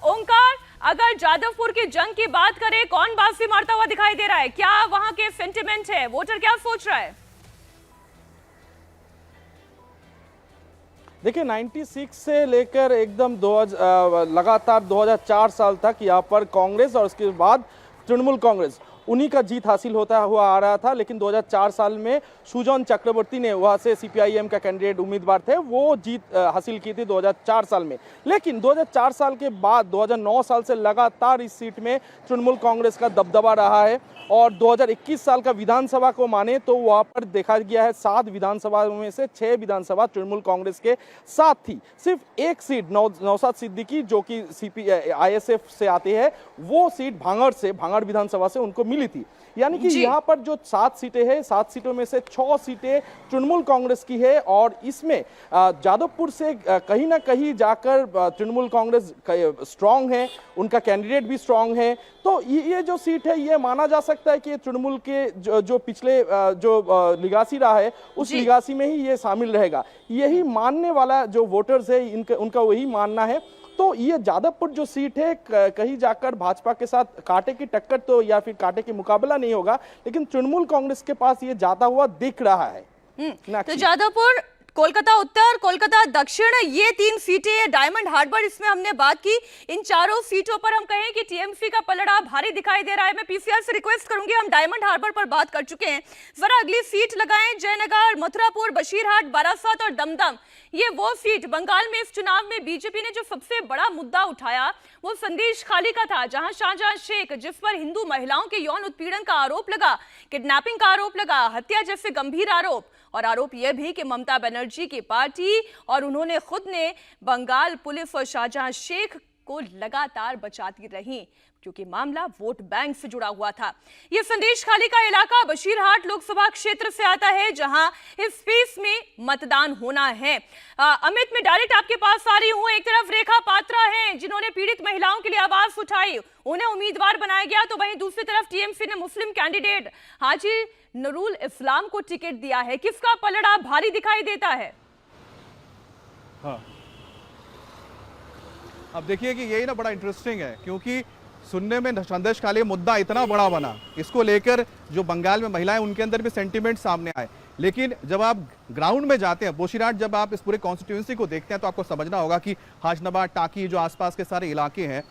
ओंकार, अगर जादवपुर की जंग की बात करें, कौन बाजी मारता हुआ दिखाई दे रहा है? क्या वहां के सेंटिमेंट है, वोटर क्या सोच रहा है? देखिए 96 से लेकर एकदम लगातार 2004 साल तक यहाँ पर कांग्रेस और उसके बाद तृणमूल कांग्रेस उन्हीं का जीत हासिल होता हुआ आ रहा था। लेकिन 2004 साल में सुजन चक्रवर्ती ने वहाँ से सीपीआईएम का कैंडिडेट उम्मीदवार थे, वो जीत हासिल की थी 2004 साल में। लेकिन 2004 साल के बाद 2009 साल से लगातार इस सीट में तृणमूल कांग्रेस का दबदबा रहा है। और 2021 साल का विधानसभा को माने तो वहाँ पर देखा गया है 7 विधानसभा में से 6 विधानसभा तृणमूल कांग्रेस के साथ थी। सिर्फ एक सीट नौशाद सिद्दीकी जो कि आईएसएफ से आते हैं, वो सीट भांगड़ विधानसभा से उनको मिली थी। यानी कि यहाँ पर जो 7 सीटें हैं, 7 सीटों में से 6 सीटें तृणमूल कांग्रेस की है। और इसमें जादवपुर से कहीं ना कहीं जाकर तृणमूल कांग्रेस स्ट्रांग है, उनका कैंडिडेट भी स्ट्रांग है। तो ये जो सीट है, ये माना जा सकता है कि तृणमूल के जो पिछले लिगासी रहा है, उस लिगासी में ही ये शामिल रहेगा। यही मानने वाला जो वोटर्स है, उनका वही मानना है। तो ये जादवपुर जो सीट है, कहीं जाकर भाजपा के साथ कांटे की टक्कर तो या फिर कांटे की मुकाबला नहीं होगा, लेकिन तृणमूल कांग्रेस के पास ये जाता हुआ दिख रहा है। तो जादवपुर, कोलकाता उत्तर, कोलकाता दक्षिण, ये 3 सीटें, डायमंड हार्बर, इसमें हमने बात की। इन चारों सीटों पर हम कहें कि टीएमसी का पलड़ा भारी दिखाई दे रहा है। मैं पीसीआर से रिक्वेस्ट करूंगी, हम डायमंड हार्बर पर बात कर चुके हैं, जरा अगली सीट लगाएं। जयनगर, मथुरापुर, बशीरहाट, बारासात और दमदम, ये वो सीट बंगाल में इस चुनाव में बीजेपी ने जो सबसे बड़ा मुद्दा उठाया वो संदेश खाली का था, जहां शाहजहां शेख, जिस पर हिंदू महिलाओं के यौन उत्पीड़न का आरोप लगा, किडनैपिंग का आरोप लगा, हत्या जैसे गंभीर आरोप, और आरोप यह भी कि ममता बनर्जी की पार्टी और उन्होंने खुद ने बंगाल पुलिस और शाहजहां शेख को लगातार बचाती रही, क्योंकि मामला वोट बैंक से जुड़ा हुआ था। यह संदेश खाली का इलाका बशीरहाट लोकसभा क्षेत्र से आता है, जहां इस स्पेस में मतदान होना है। अमित, मैं डायरेक्ट आपके पास आ रही हूं। एक तरफ रेखा पात्रा हैं, जिन्होंने पीड़ित महिलाओं के लिए आवाज उठाई, उन्हें उम्मीदवार बनाया गया, तो वहीं दूसरी तरफ टीएमसी ने मुस्लिम कैंडिडेट हाजी नूरुल इस्लाम को टिकट दिया है। किसका पलड़ा भारी दिखाई देता है? हाँ, अब देखिए कि यही ना बड़ा इंटरेस्टिंग है, क्योंकि सुनने में संदेश खाली मुद्दा इतना बड़ा बना, इसको लेकर जो बंगाल में महिलाएं, उनके अंदर भी सेंटीमेंट सामने आए। लेकिन जब आप ग्राउंड में जाते हैं, बोशीराट, जब आप इस पूरे कॉन्स्टिट्यूंसी को देखते हैं, तो आपको समझना होगा कि हाशनाबाद, टाकी, जो आसपास के सारे इलाके हैं,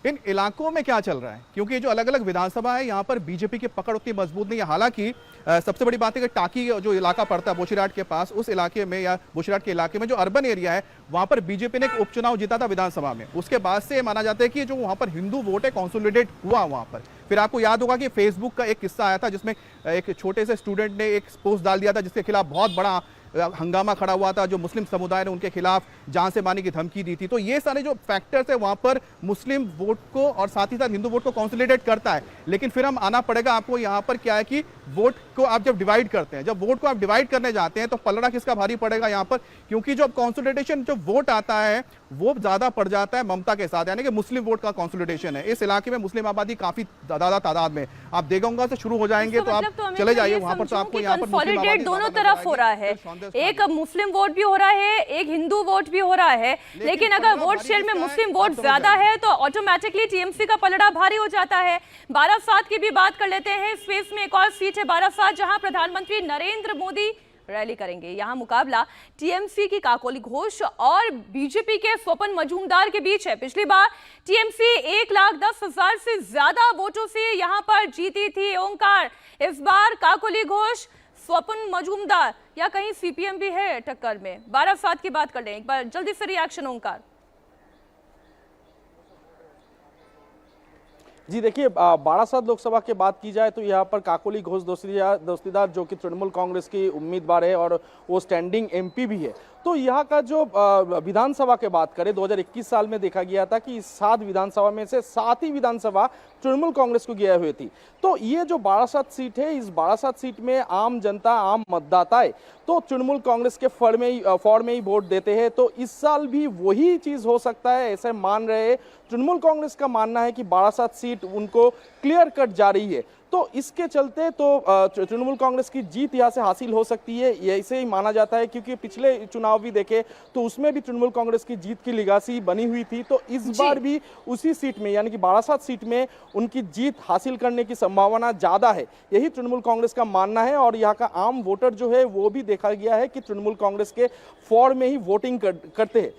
इन इलाकों में क्या चल रहा है। क्योंकि जो अलग अलग विधानसभा है, यहाँ पर बीजेपी की पकड़ उतनी मजबूत नहीं है। हालांकि सबसे बड़ी बात है कि टाकी जो इलाका पड़ता है बोशीराट के पास, उस इलाके में या बोशीराट के इलाके में जो अर्बन एरिया है, वहां पर बीजेपी ने एक उपचुनाव जीता था विधानसभा में। उसके बाद से माना जाता है कि जो वहां पर हिंदू वोट है कंसोलिडेट हुआ वहां पर। फिर आपको याद होगा कि फेसबुक का एक किस्सा आया था, जिसमें एक छोटे से स्टूडेंट ने एक पोस्ट डाल दिया था, जिसके खिलाफ बहुत बड़ा हंगामा खड़ा हुआ था, जो मुस्लिम समुदाय ने उनके खिलाफ जान से मारने की धमकी दी थी। तो ये सारे जो फैक्टर्स है वहां पर मुस्लिम वोट को और साथ ही साथ हिंदू वोट को कंसोलिडेट करता है। लेकिन फिर हम आना पड़ेगा आपको, यहाँ पर क्या है कि वोट को आप जब डिवाइड करते हैं, जब वोट को आप डिवाइड करने जाते हैं, तो पलड़ा किसका भारी पड़ेगा यहाँ पर, क्योंकि जो कंसोलिडेशन जो वोट आता है वो ज्यादा पड़ जाता है ममता के साथ, यानी कि मुस्लिम वोट का कंसोलिडेशन है। इस इलाके में मुस्लिम आबादी काफी ज्यादा तादाद में, आप देगोंगा से शुरू हो जाएंगे तो आप चले जाइए वहां पर, तो आपको यहाँ पर दोनों तरफ हो रहा है, एक मुस्लिम वोट भी हो रहा है, एक हिंदू वोट भी हो रहा है। लेकिन अगर वोट शेयर में मुस्लिम वोट ज्यादा है तो ऑटोमेटिकली टीएमसी का पलड़ा भारी हो जाता है। बारासात की भी बात कर लेते हैं। स्पेस में एक और सीट है बारासात, जहां प्रधानमंत्री नरेंद्र मोदी रैली करेंगे। यहां मुकाबला टीएमसी की काकोली घोष और बीजेपी के स्वपन मजूमदार के बीच है। पिछली बार टीएमसी 1,10,000 से ज्यादा वोटों से यहां पर जीती थी। ओंकार, इस बार काकोली घोष, स्वपन मजूमदार या कहीं सीपीएम भी है टक्कर में? बारासात की बात कर लें एक बार, जल्दी से रिएक्शन ओंकार। जी देखिए, बारासात लोकसभा की बात की जाए तो यहाँ पर काकोली घोष दस्तीदार जो कि तृणमूल कांग्रेस की उम्मीदवार है और वो स्टैंडिंग एमपी भी है। तो यहाँ का जो विधानसभा की बात करें, 2021 साल में देखा गया था कि 7 विधानसभा में से 7 ही विधानसभा तृणमूल कांग्रेस को गई हुई थी। तो ये जो बारासात सीट है, इस बारासात सीट में आम जनता, आम मतदाताएं तो तृणमूल कांग्रेस के फॉर में ही वोट देते हैं। तो इस साल भी वही चीज हो सकता है, ऐसे मान रहे हैं। तृणमूल कांग्रेस का मानना है कि बारासात सीट उनको क्लियर कट जा रही है। तो इसके चलते तो तृणमूल कांग्रेस की जीत यहाँ से हासिल हो सकती है, ये ऐसे ही माना जाता है, क्योंकि पिछले चुनाव भी देखे तो उसमें भी तृणमूल कांग्रेस की जीत की लिगासी बनी हुई थी। तो इस बार भी उसी सीट में यानी कि बारासात सीट में उनकी जीत हासिल करने की संभावना ज्यादा है, यही तृणमूल कांग्रेस का मानना है। और यहाँ का आम वोटर जो है वो भी देखा गया है कि तृणमूल कांग्रेस के फॉर में ही वोटिंग करते हैं।